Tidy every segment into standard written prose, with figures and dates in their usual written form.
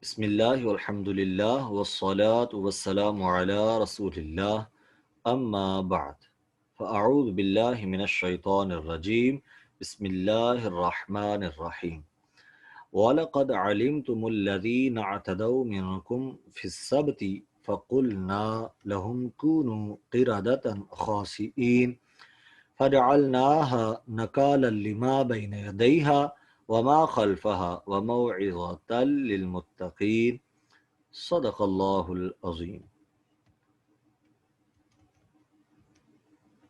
بسم اللہ والحمد للہ والصلاة والسلام علی رسول اللہ اما بعد فاعوذ باللہ من الشیطان الرجیم بسم اللہ الرحمن الرحیم وَلَقَدْ عَلِمْتُمُ الَّذِينَ اعْتَدَوْا مِنْكُمْ فِي السَّبْتِ فَقُلْنَا لَهُمْ كُونُوا قِرَدَةً خَاسِئِينَ فَجَعَلْنَاهَا نَكَالًا لِمَا بَيْنَ يَدَيْهَا وَمَا خَلْفَهَا وَمَوْعِظَةً لِلْمُتَّقِينَ صدق اللہ العظیم۔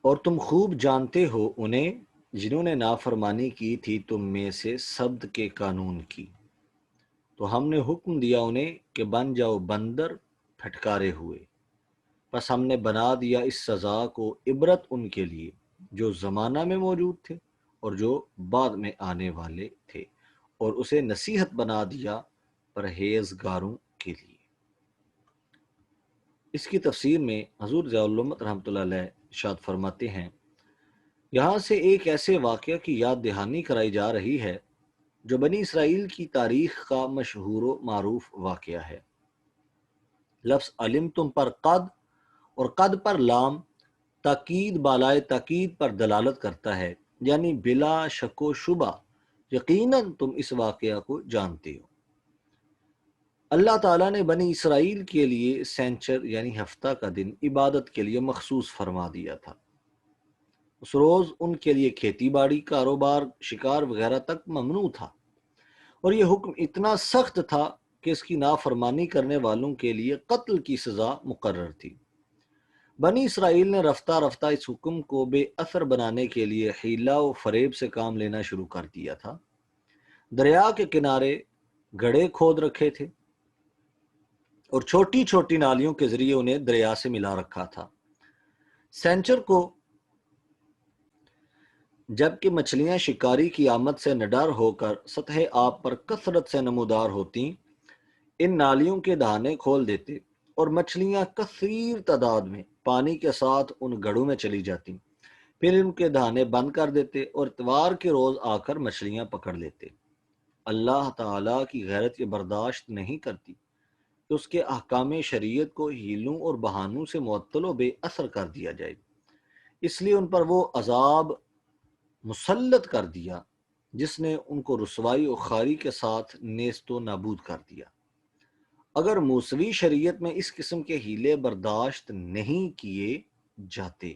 اور تم خوب جانتے ہو انہیں جنہوں نے نافرمانی کی تھی تم میں سے سبت کے قانون کی، تو ہم نے حکم دیا انہیں کہ بن جاؤ بندر پھٹکارے ہوئے، پس ہم نے بنا دیا اس سزا کو عبرت ان کے لیے جو زمانہ میں موجود تھے اور جو بعد میں آنے والے تھے، اور اسے نصیحت بنا دیا پرہیزگاروں کے لیے۔ اس کی تفسیر میں حضور ضیاء الامت رحمۃ اللہ علیہ ارشاد فرماتے ہیں، یہاں سے ایک ایسے واقعہ کی یاد دہانی کرائی جا رہی ہے جو بنی اسرائیل کی تاریخ کا مشہور و معروف واقعہ ہے۔ لفظ علمتم پر قد اور قد پر لام تاکید بالائے تاکید پر دلالت کرتا ہے، یعنی بلا شک و شبہ یقیناً تم اس واقعہ کو جانتے ہو۔ اللہ تعالیٰ نے بنی اسرائیل کے لیے سینچر یعنی ہفتہ کا دن عبادت کے لیے مخصوص فرما دیا تھا۔ اس روز ان کے لیے کھیتی باڑی، کاروبار، شکار وغیرہ تک ممنوع تھا، اور یہ حکم اتنا سخت تھا کہ اس کی نافرمانی کرنے والوں کے لیے قتل کی سزا مقرر تھی۔ بنی اسرائیل نے رفتہ رفتہ اس حکم کو بے اثر بنانے کے لیے حیلہ و فریب سے کام لینا شروع کر دیا تھا۔ دریا کے کنارے گڑھے کھود رکھے تھے اور چھوٹی چھوٹی نالیوں کے ذریعے انہیں دریا سے ملا رکھا تھا۔ سینچر کو جبکہ مچھلیاں شکاری کی آمد سے نڈر ہو کر سطح آب پر کثرت سے نمودار ہوتیں، ان نالیوں کے دہانے کھول دیتے اور مچھلیاں کثیر تعداد میں پانی کے ساتھ ان گڑھوں میں چلی جاتیں، پھر ان کے دہانے بند کر دیتے اور اتوار کے روز آ کر مچھلیاں پکڑ لیتے۔ اللہ تعالیٰ کی غیرت یہ برداشت نہیں کرتی کہ اس کے احکام شریعت کو ہیلوں اور بہانوں سے معطل و بے اثر کر دیا جائے، اس لیے ان پر وہ عذاب مسلط کر دیا جس نے ان کو رسوائی و خاری کے ساتھ نیست و نابود کر دیا۔ اگر موسوی شریعت میں اس قسم کے ہیلے برداشت نہیں کیے جاتے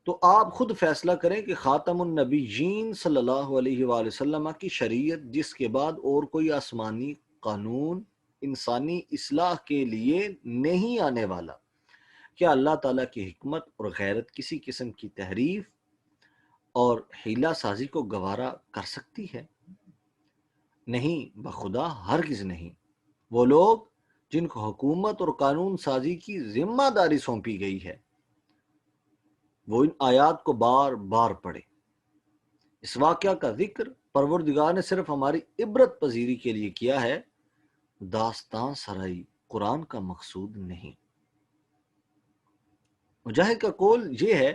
تو آپ خود فیصلہ کریں کہ خاتم النبیین صلی اللہ علیہ وآلہ وسلم کی شریعت جس کے بعد اور کوئی آسمانی قانون انسانی اصلاح کے لیے نہیں آنے والا، کیا اللہ تعالیٰ کی حکمت اور غیرت کسی قسم کی تحریف اور حیلہ سازی کو گوارا کر سکتی ہے؟ نہیں، بخدا ہرگز نہیں۔ وہ لوگ جن کو حکومت اور قانون سازی کی ذمہ داری سونپی گئی ہے وہ ان آیات کو بار بار پڑھے۔ اس واقعہ کا ذکر پروردگار نے صرف ہماری عبرت پذیری کے لیے کیا ہے، داستان سرائی قرآن کا مقصود نہیں۔ مجاہد کا قول یہ ہے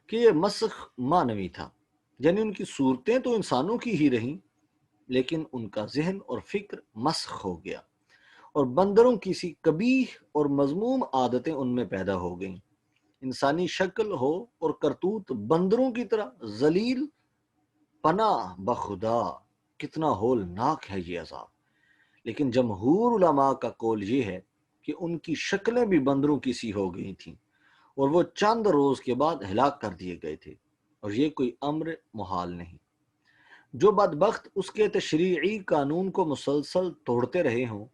کہ یہ مسخ معنوی تھا، یعنی ان کی صورتیں تو انسانوں کی ہی رہیں لیکن ان کا ذہن اور فکر مسخ ہو گیا اور بندروں کی سی قبیح اور مذموم عادتیں ان میں پیدا ہو گئیں۔ انسانی شکل ہو اور کرتوت بندروں کی طرح ذلیل، پناہ بخدا کتنا ہولناک ہے یہ عذاب۔ لیکن جمہور علماء کا قول یہ ہے کہ ان کی شکلیں بھی بندروں کی سی ہو گئی تھیں اور وہ چند روز کے بعد ہلاک کر دیے گئے تھے، اور یہ کوئی امر محال نہیں۔ جو بدبخت اس کے تشریعی قانون کو مسلسل توڑتے رہے ہوں،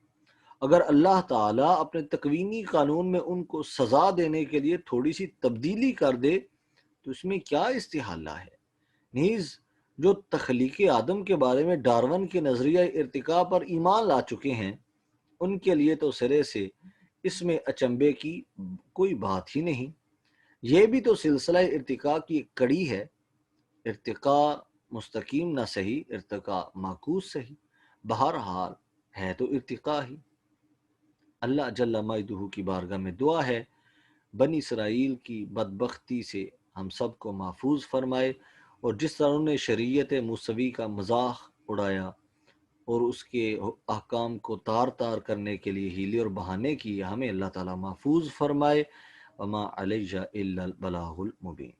اگر اللہ تعالیٰ اپنے تکوینی قانون میں ان کو سزا دینے کے لیے تھوڑی سی تبدیلی کر دے تو اس میں کیا استحالہ ہے؟ نیز جو تخلیق آدم کے بارے میں ڈارون کے نظریہ ارتقاء پر ایمان لا چکے ہیں، ان کے لیے تو سرے سے اس میں اچنبے کی کوئی بات ہی نہیں۔ یہ بھی تو سلسلہ ارتقاء کی ایک کڑی ہے۔ ارتقاء مستقیم نہ صحیح، ارتقاء معکوس صحیح، بہرحال ہے تو ارتقاء ہی۔ اللہ جل مجدہ کی بارگاہ میں دعا ہے بنی اسرائیل کی بدبختی سے ہم سب کو محفوظ فرمائے، اور جس طرح انہوں نے شریعت موسوی کا مذاق اڑایا اور اس کے احکام کو تار تار کرنے کے لیے ہیلے اور بہانے کی ہمیں اللہ تعالیٰ محفوظ فرمائے۔ وما علیہ الا البلاغ المبین۔